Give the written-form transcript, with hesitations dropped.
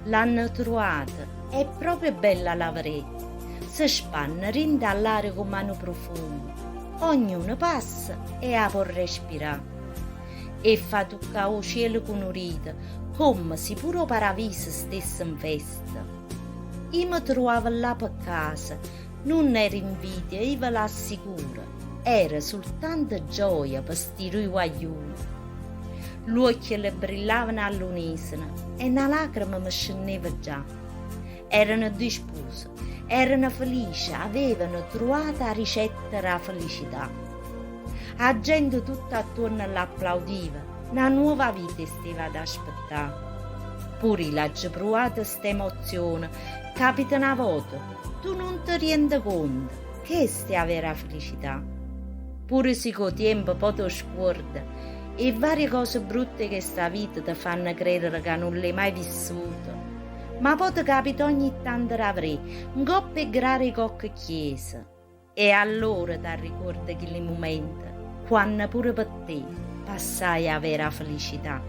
L'hanno trovata, è proprio bella la verità. Si spanna rinda all'aria con mano profumo. Ognuno passa e la può respirare. E fa toccare il cielo con urita, come se pure il paradiso stesse in festa. Io mi trovavo là per casa, non era invidia, io ve l'assicuro, era soltanto gioia per sti due guaglioni. Gli occhi le brillavano all'unisono e una lacrima mi scendeva già. Erano due spose, erano felici, avevano trovato la ricetta della felicità. La gente tutta attorno l'applaudiva, una nuova vita stava ad aspettare. Pure l'ho provata questa emozione, capita una volta, tu non ti rendi conto che è la vera felicità. Pure se con tempo poi ti scordi e varie cose brutte che sta vita ti fanno credere che non l'hai mai vissuto. Ma poi ti capita ogni tanto avrei un po' per grare qualche chiesa. E allora ti ricordi quei momenti, quando pure per te passai a vera felicità.